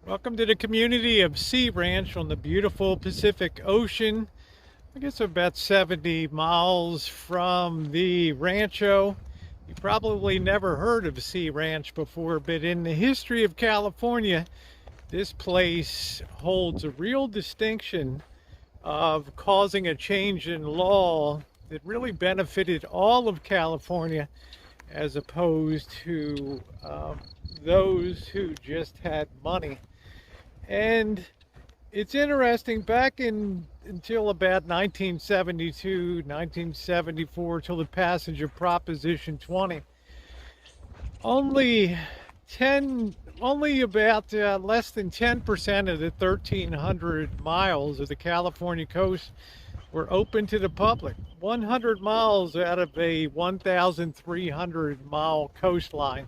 Welcome to the community of Sea Ranch on the beautiful Pacific Ocean. I guess about 70 miles from the Rancho. You probably never heard of Sea Ranch before, but in the history of California, this place holds a real distinction of causing a change in law that really benefited all of California as opposed to those who just had money. And it's interesting, back in until about 1972, 1974, till the passage of Proposition 20, only about less than 10% of the 1,300 miles of the California coast were open to the public. 100 miles out of a 1,300 mile coastline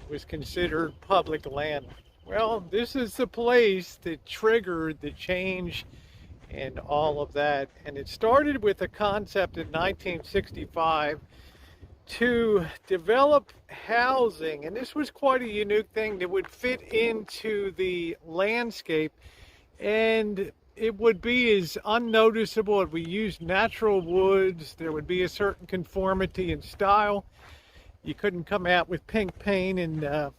was considered public land. Well, this is the place that triggered the change and all of that. And it started with a concept in 1965 to develop housing. And this was quite a unique thing that would fit into the landscape. And it would be as unnoticeable. If we used natural woods, there would be a certain conformity and style. You couldn't come out with pink paint and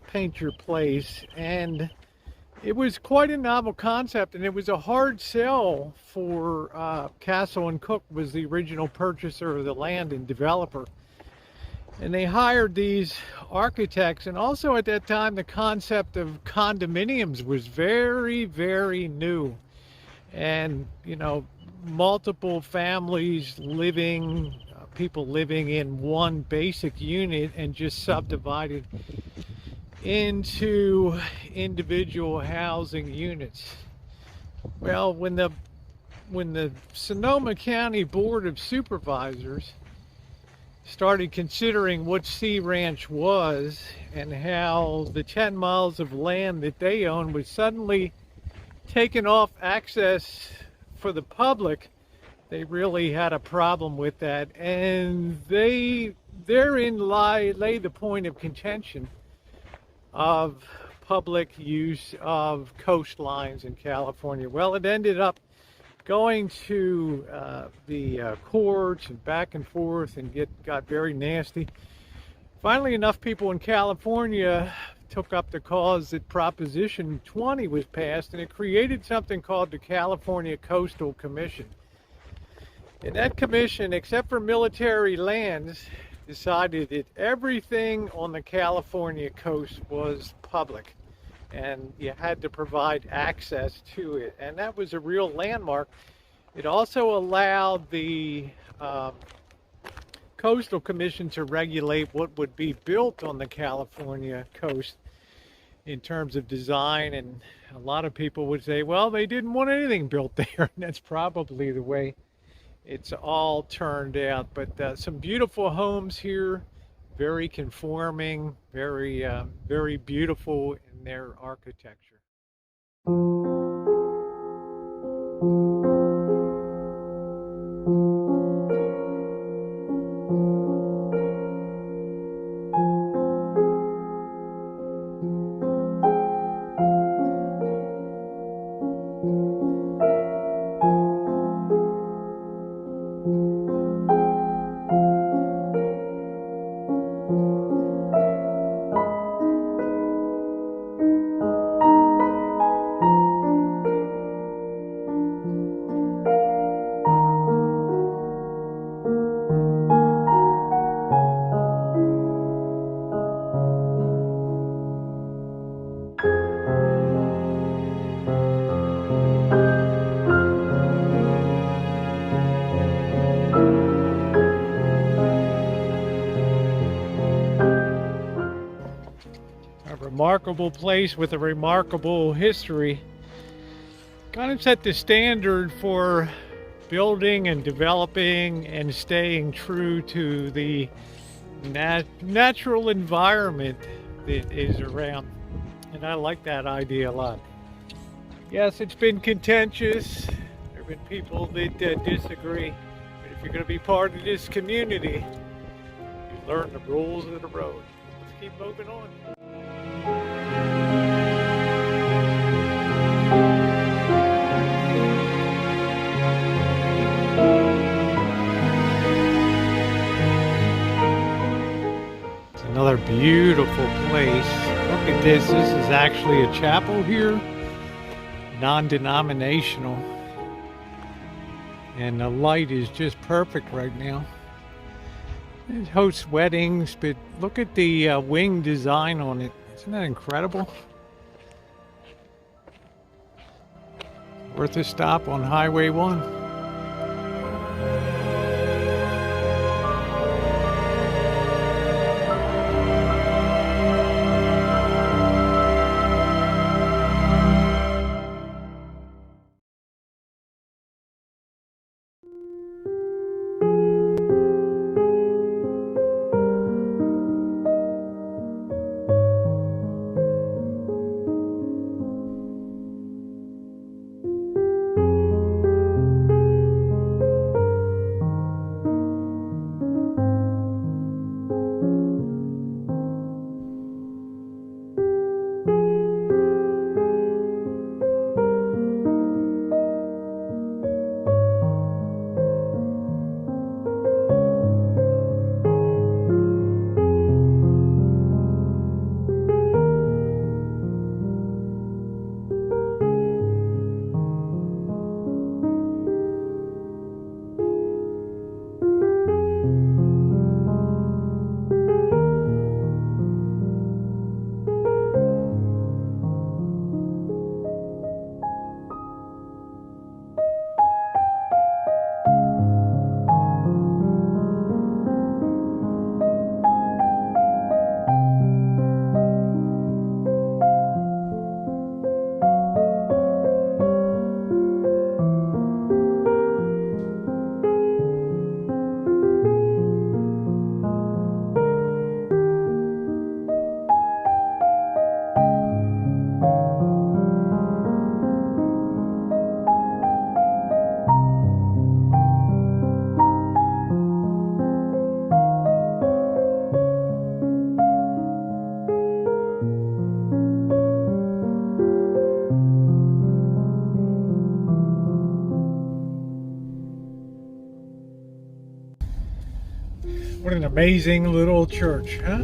paint your place. And it was quite a novel concept, and it was a hard sell for Castle and Cook was the original purchaser of the land and developer. And they hired these architects, and also at that time the concept of condominiums was very, very new. And multiple families living, people living in one basic unit and just subdivided into individual housing units. Well, when the Sonoma County Board of Supervisors started considering what Sea Ranch was and how the 10 miles of land that they owned was suddenly taken off access for the public, they really had a problem with that. And therein lay the point of contention of public use of coastlines in California. Well, it ended up going to the courts and back and forth and got very nasty. Finally, enough people in California took up the cause that Proposition 20 was passed, and it created something called the California Coastal Commission. And that commission, except for military lands, decided that everything on the California coast was public and you had to provide access to it. And that was a real landmark. It also allowed the Coastal Commission to regulate what would be built on the California coast in terms of design. And a lot of people would say, well, they didn't want anything built there. And that's probably the way it's all turned out. But some beautiful homes here, very conforming, very beautiful in their architecture. Remarkable place with a remarkable history. Kind of set the standard for building and developing and staying true to the natural environment that is around. And I like that idea a lot. Yes, it's been contentious. There have been people that disagree. But if you're going to be part of this community, you learn the rules of the road. Let's keep moving on. Another beautiful place. Look at this. This is actually a chapel here, non-denominational. And the light is just perfect right now. It hosts weddings, but look at the wing design on it. Isn't that incredible? Worth a stop on Highway 1. What an amazing little church, huh?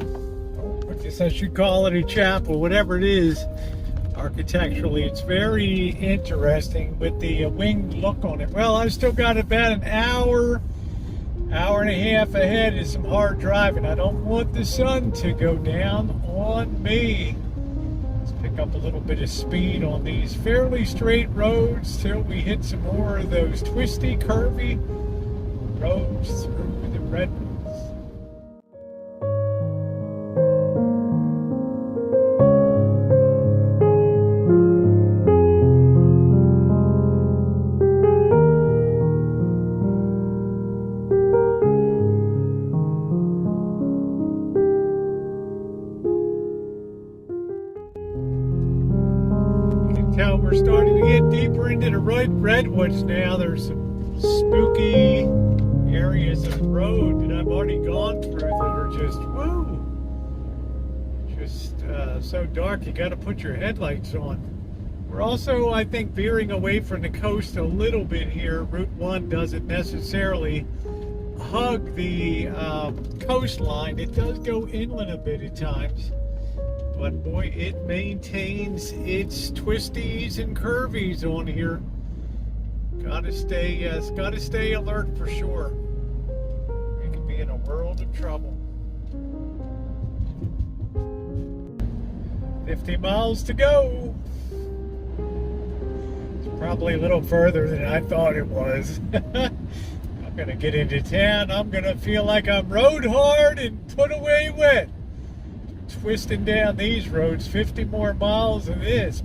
I guess I should call it a chapel, whatever it is. Architecturally, it's very interesting with the winged look on it. Well, I've still got about an hour and a half ahead of some hard driving. I don't want the sun to go down on me. Let's pick up a little bit of speed on these fairly straight roads till we hit some more of those twisty, curvy roads through the redwoods. Tell we're starting to get deeper into the redwoods now. There's some spooky areas of the road that I've already gone through that are just, whoa, just so dark you got to put your headlights on. We're also, I think, veering away from the coast a little bit here. Route 1 doesn't necessarily hug the coastline. It does go inland a bit at times. But boy, it maintains its twisties and curvies on here. Gotta stay alert for sure. We could be in a world of trouble. 50 miles to go. It's probably a little further than I thought it was. I'm gonna get into town. I'm gonna feel like I'm rode hard and put away wet. Twisting down these roads, 50 more miles of this.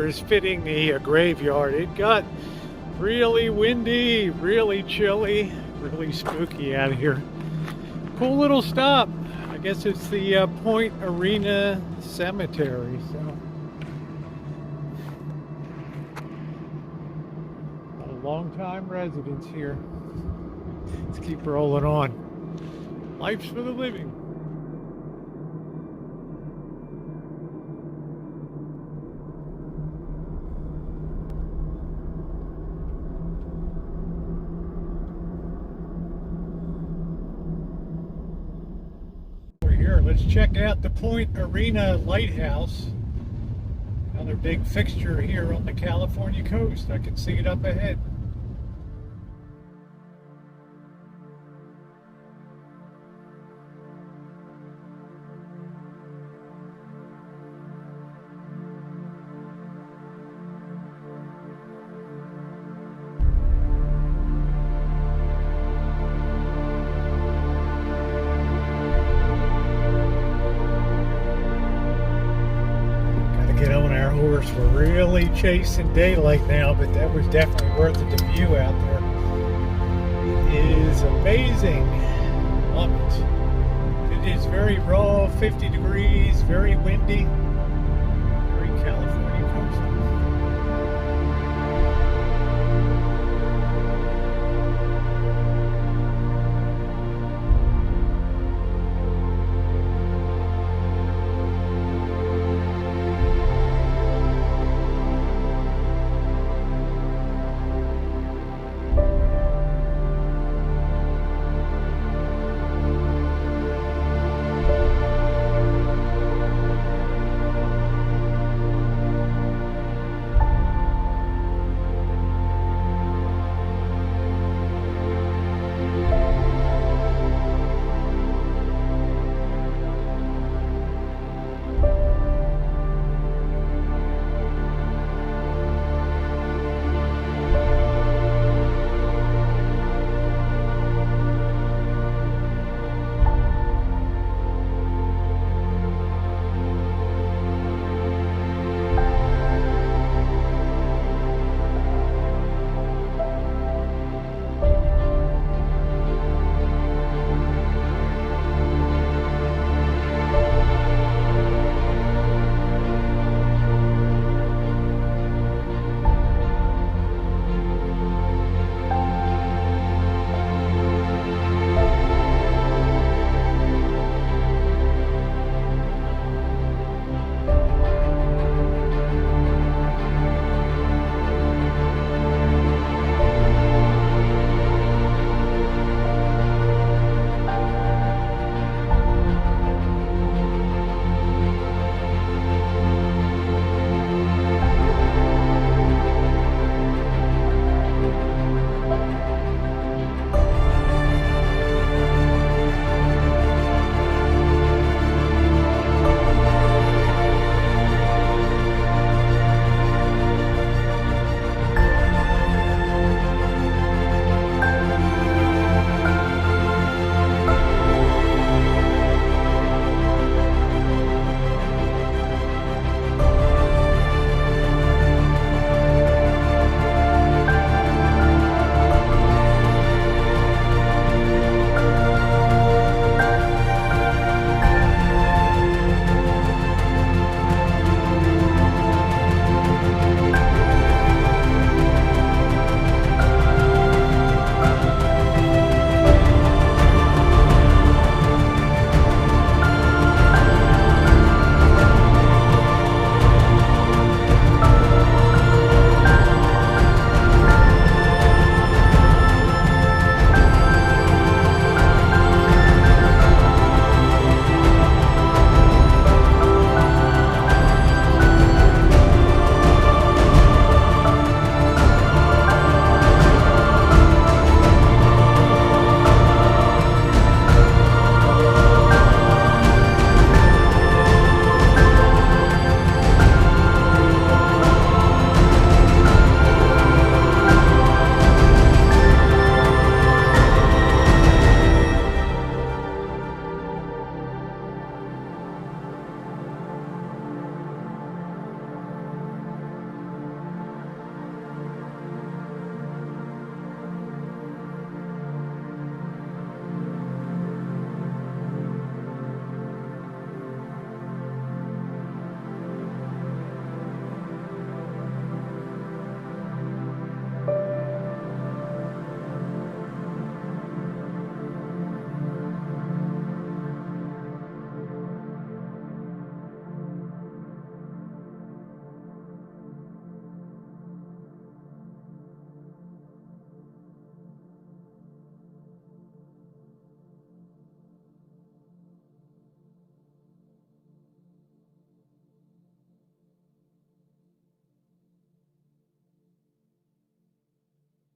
is fitting a graveyard. It got really windy, really chilly, really spooky out here. Cool little stop. I guess it's the Point Arena Cemetery. So a long-time residence here. Let's keep rolling on. Life's for the living. Let's check out the Point Arena Lighthouse. Another big fixture here on the California coast. I can see it up ahead. We're really chasing daylight now, but that was definitely worth it. The view out there is amazing. Love it. It is very raw, 50 degrees, very windy.